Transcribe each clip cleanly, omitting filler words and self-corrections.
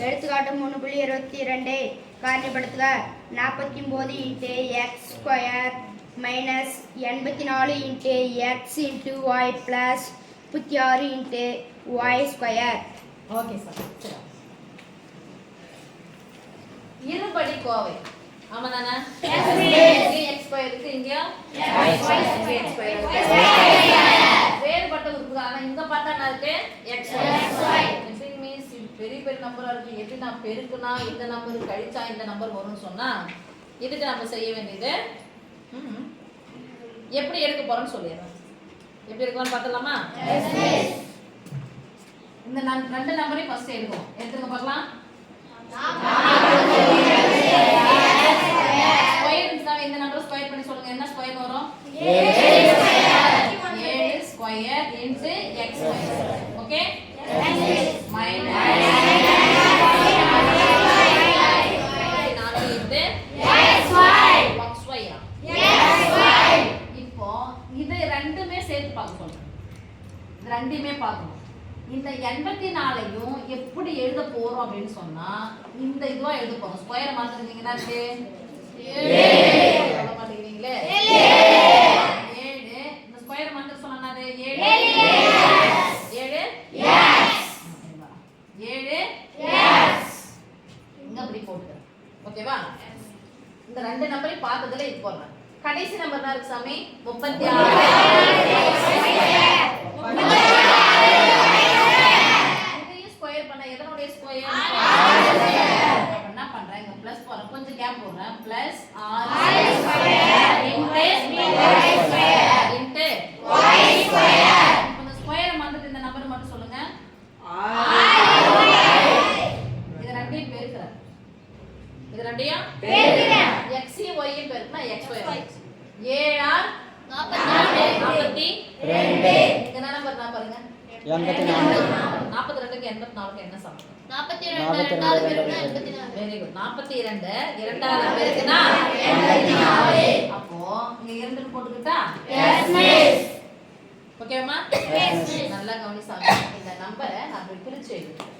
எடுத்துக்காட்டு 3.22 காரணிப்படுத்துக. 49 into X square minus 84 into X into Y plus 36 into Y square. Okay sir. சரி, இருபடி Kovai ஆமாதானே? X square இருக்கு, இங்க எக்ஸ் ஸ்கொயர் இருக்கு. வேறுபட்ட உறுப்புகள் ஆனா இங்க பார்த்தா என்ன இருக்கு? X Y. இட் மீன்ஸ் பெரிய பெரிய நம்பரா இருக்கு. எப்படி நான் பெருக்குனா இந்த நம்பர் கழிச்சா இந்த நம்பர் வரும்னு சொன்னா இதுக்கு நம்ம செய்ய வேண்டியது எப்படி எடுக்க போறோம்னு சொல்லிடுறேன். எப்படி எடுக்கலாம்னு பார்த்தலாமா? இந்த ரெண்டு நம்பரையும் ஃபர்ஸ்ட் எடுப்போம். எடுத்துக்க பார்க்கலாம். ஸ்கொயர் இருந்தா இந்த நம்பரை ஸ்கொயர் பண்ணி சொல்லுங்க. என்ன ஸ்கொயர் வரும்? 7 square into x square. Okay? Minus 4 into xy. இப்போ இது ரெண்டுமே சேர்த்து பார்க்க சொல்றேன். இது ரெண்டுமே பார்க்கணும். இந்த 84ஐயும் எப்படி எழுத போறோம் அப்படின்னு சொன்னா இந்த இதுவா எழுத போறோம். ஸ்கொயர் மாத்திருக்கீங்கன்னா இருக்கு 7 சொல்ல மாட்டீங்களே 7. இந்த ஸ்கொயர் மாத்திர சொன்னா 7 இங்க அப்படி போட்டு. ஓகேவா? இந்த ரெண்டு நம்பரையும் பார்த்ததுல இது போடுறேன். கடைசி நம்பர் தான் இருக்கு சாமி 36. இதையும் ஸ்கொயர் பண்ண எதனுடைய ஸ்கொயர்? என்ன பண்றேன்? இங்க பிளஸ் போறேன், கொஞ்சம் கேப் போடுறேன். Plus 6 square into y square into y square. இப்போ இந்த ஸ்கொயர் மாதிரி இந்த நம்பர் மட்டும் சொல்லுங்க. இது ரெண்டையும் பெருக்குறேன். இது ரெண்டையும் பெருக்குறேன். x y யும் பெருக்குனா x ஸ்கொயர். 7 ஆர் 42. இந்த நம்பர் நான் பாருங்க 84. 42க்கு 84க்கு என்ன சமம்? 42 2 பெருக்குனா 84. Very good. 42 2ஆல பெருக்குனா 84. அப்போ இங்க 2 போட்டுக்கிட்டா எஸ் மிஸ். ஓகேமா? எஸ். நல்லா கவனிச்சாங்க. இந்த நம்பரை நான் இப்படி பிரிச்சு எழுதுறேன்.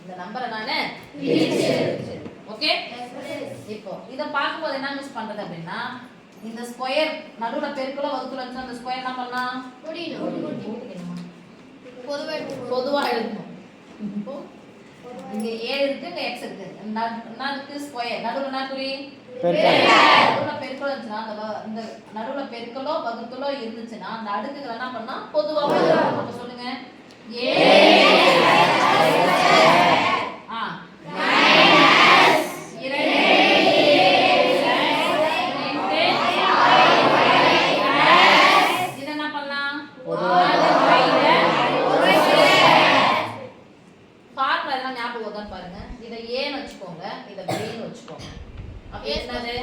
இந்த நம்பரை நானே பிரிச்சு எழுதுறேன். ஓகே? இப்போ இத பாக்கும்போது என்ன மிஸ் பண்றது அப்படினா இந்த ஸ்கொயர் நடுவுல பெருக்கலோ வகுத்தலோ இருந்தா அந்த ஸ்கொயர் என்ன பண்ணலாம்? பொதுவா எழுதணும். இப்போ இங்க 7 இருக்கு, இங்க x இருக்கு. நடுவுக்கு ஸ்கொயர் நடுவுல என்ன குறி? நடுவுல பெருக்கலோ இருந்துச்சுனா அந்த நடுவுல பெருக்கலோ வகுத்தலோ இருந்துச்சுனா அந்த அடுக்குகளை என்ன பண்ணா பொதுவா எழுதணும். அப்ப சொல்லுங்க 7 பாருங்க. இத a ன்னு வெச்சுக்கோங்க, இத b ன்னு வெச்சுக்கோங்க. அப்ப என்னது?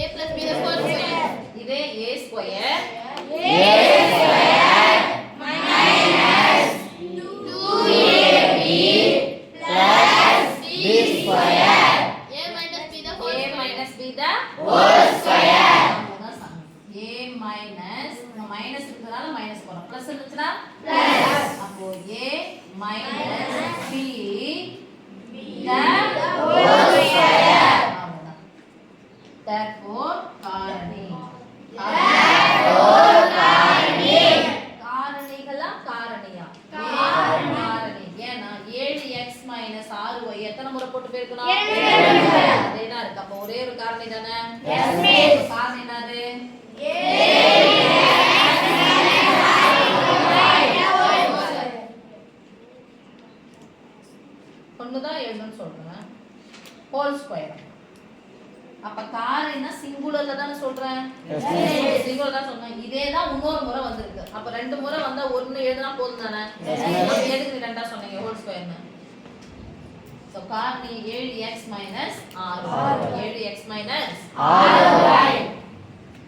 a + b the whole square. இதே a square minus 2ab + b square. a minus b the whole square. a minus minus இருக்கிறதால மைனஸ் போறோம். பிளஸ் இருந்துச்சுனா பிளஸ். அப்போ a minus b the whole square. Therefore காரணி. காரணிகளா காரணியா? காரணி. ஏன்னா 7x - 6y எத்தனை முறை போட்டு பெருக்கணும்? 2 முறை. அதேதான் இருக்கு. அப்ப ஒரே ஒரு காரணி தானே? Yes miss. காரணி என்னது? ஒண்ணுதான் எழுதணும்னு சொல்றேன். Whole square. அப்ப காரணினா சிங்குலர்ல தான சொல்றேன். சிங்குலர் தான் சொன்னேன். இதே தான் இன்னொரு முறை வந்திருக்கு. அப்ப ரெண்டு முறை வந்தா ஒன்னு எழுதுனா போதும் தானே? அப்ப எதுக்கு ரெண்டா சொன்னீங்க ஹோல் ஸ்கொயர்னு? சோ காரணி 7x - 6 7x - 6